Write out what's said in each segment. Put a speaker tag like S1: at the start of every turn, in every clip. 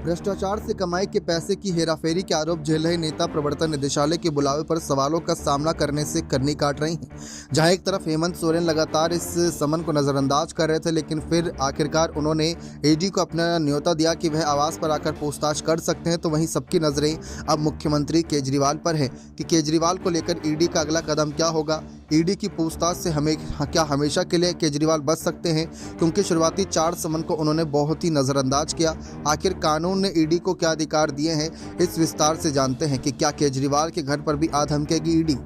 S1: भ्रष्टाचार से कमाई के पैसे की हेराफेरी के आरोप झेल रहे नेता प्रवर्तन निदेशालय के बुलावे पर सवालों का सामना करने से कन्नी काट रही हैं। जहां एक तरफ हेमंत सोरेन लगातार इस समन को नजरअंदाज कर रहे थे, लेकिन फिर आखिरकार उन्होंने ईडी को अपना न्योता दिया कि वह आवास पर आकर पूछताछ कर सकते हैं। तो वहीं सबकी नजरें अब मुख्यमंत्री केजरीवाल पर है कि केजरीवाल को लेकर ईडी का अगला कदम क्या होगा। ईडी की पूछताछ से क्या हमेशा के लिए केजरीवाल बच सकते हैं, क्योंकि शुरुआती 4 समन को उन्होंने बहुत ही नजरअंदाज किया। आखिर कानून ने ईडी को क्या अधिकार दिए हैं, इस विस्तार से जानते हैं कि क्या केजरीवाल के घर पर भी आ धमकेगी ईडी।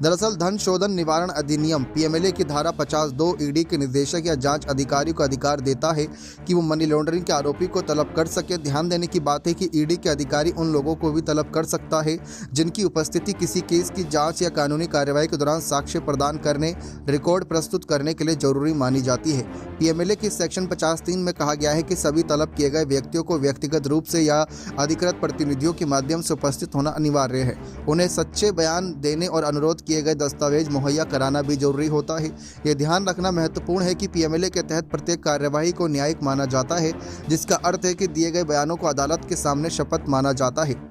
S1: दरअसल धन शोधन निवारण अधिनियम पीएमएलए की धारा 52 ईडी के निदेशक या जांच अधिकारी को अधिकार देता है कि वो मनी लॉन्ड्रिंग के आरोपी को तलब कर सके। ध्यान देने की बात है कि ईडी के अधिकारी उन लोगों को भी तलब कर सकता है जिनकी उपस्थिति किसी केस की जांच या कानूनी कार्रवाई के दौरान साक्ष्य प्रदान करने, रिकॉर्ड प्रस्तुत करने के लिए जरूरी मानी जाती है। पीएमएलए की सेक्शन 50(3) में कहा गया है कि सभी तलब किए गए व्यक्तियों को व्यक्तिगत रूप से या अधिकृत प्रतिनिधियों के माध्यम से उपस्थित होना अनिवार्य है। उन्हें सच्चे बयान देने और अनुरोध किए गए दस्तावेज मुहैया कराना भी जरूरी होता है। यह ध्यान रखना महत्वपूर्ण है कि पीएमएलए के तहत प्रत्येक कार्यवाही को न्यायिक माना जाता है, जिसका अर्थ है कि दिए गए बयानों को अदालत के सामने शपथ माना जाता है।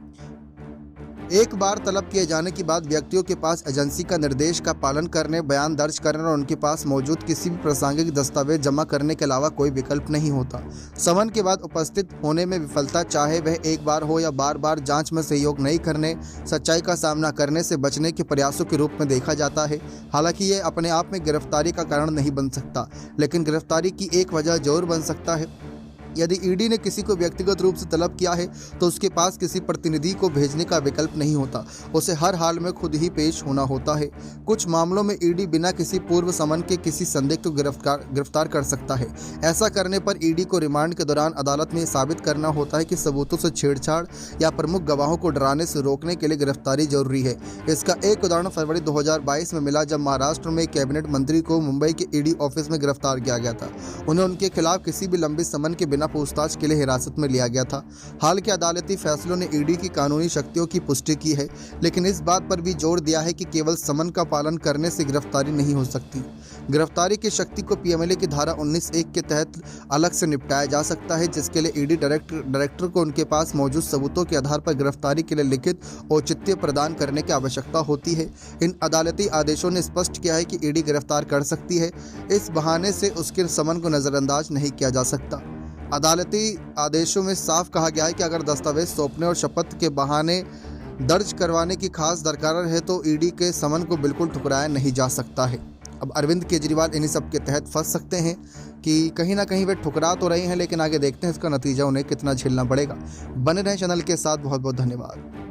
S1: एक बार तलब किए जाने के बाद व्यक्तियों के पास एजेंसी का निर्देश का पालन करने, बयान दर्ज करने और उनके पास मौजूद किसी भी प्रासंगिक दस्तावेज जमा करने के अलावा कोई विकल्प नहीं होता। समन के बाद उपस्थित होने में विफलता, चाहे वह एक बार हो या बार बार जांच में सहयोग नहीं करने, सच्चाई का सामना करने से बचने के प्रयासों के रूप में देखा जाता है। हालांकि ये अपने आप में गिरफ्तारी का कारण नहीं बन सकता, लेकिन गिरफ्तारी की एक वजह जरूर बन सकता है। यदि ईडी ने किसी को व्यक्तिगत रूप से तलब किया है तो उसके पास किसी प्रतिनिधि को भेजने का विकल्प नहीं होता, उसे हर हाल में खुद ही पेश होना होता है। कुछ मामलों में ईडी बिना किसी पूर्व समन के किसी संदिग्ध को गिरफ्तार कर सकता है। ऐसा करने पर ईडी को रिमांड के दौरान अदालत में साबित करना होता है कि सबूतों से छेड़छाड़ या प्रमुख गवाहों को डराने से रोकने के लिए गिरफ्तारी जरूरी है। इसका एक उदाहरण फरवरी 2022 में मिला, जब महाराष्ट्र में कैबिनेट मंत्री को मुंबई के ईडी ऑफिस में गिरफ्तार किया गया था। उन्हें उनके खिलाफ किसी भी लंबे समन के बिना पूछताछ के लिए हिरासत में लिया गया था। हाल के अदालती फैसलों ने ईडी की कानूनी शक्तियों की पुष्टि की है, लेकिन इस बात पर भी जोर दिया है कि केवल समन का पालन करने से गिरफ्तारी नहीं हो सकती। गिरफ्तारी की शक्ति को पीएमएलए की धारा 19(1) के तहत अलग से निपटाया जा सकता है, जिसके लिए ईडी डायरेक्टर को उनके पास मौजूद सबूतों के आधार पर गिरफ्तारी के लिए लिखित औचित्य प्रदान करने की आवश्यकता होती है। इन अदालती आदेशों ने स्पष्ट किया है कि ईडी गिरफ्तार कर सकती है, इस बहाने से उसके समन को नजरअंदाज नहीं किया जा सकता। अदालती आदेशों में साफ कहा गया है कि अगर दस्तावेज सौंपने और शपथ के बहाने दर्ज करवाने की खास दरकार है तो ईडी के समन को बिल्कुल ठुकराया नहीं जा सकता है। अब अरविंद केजरीवाल इन्हीं सब के तहत फंस सकते हैं कि कहीं ना कहीं वे ठुकरा तो रहे हैं, लेकिन आगे देखते हैं इसका नतीजा उन्हें कितना झेलना पड़ेगा। बने रहें चैनल के साथ। बहुत बहुत धन्यवाद।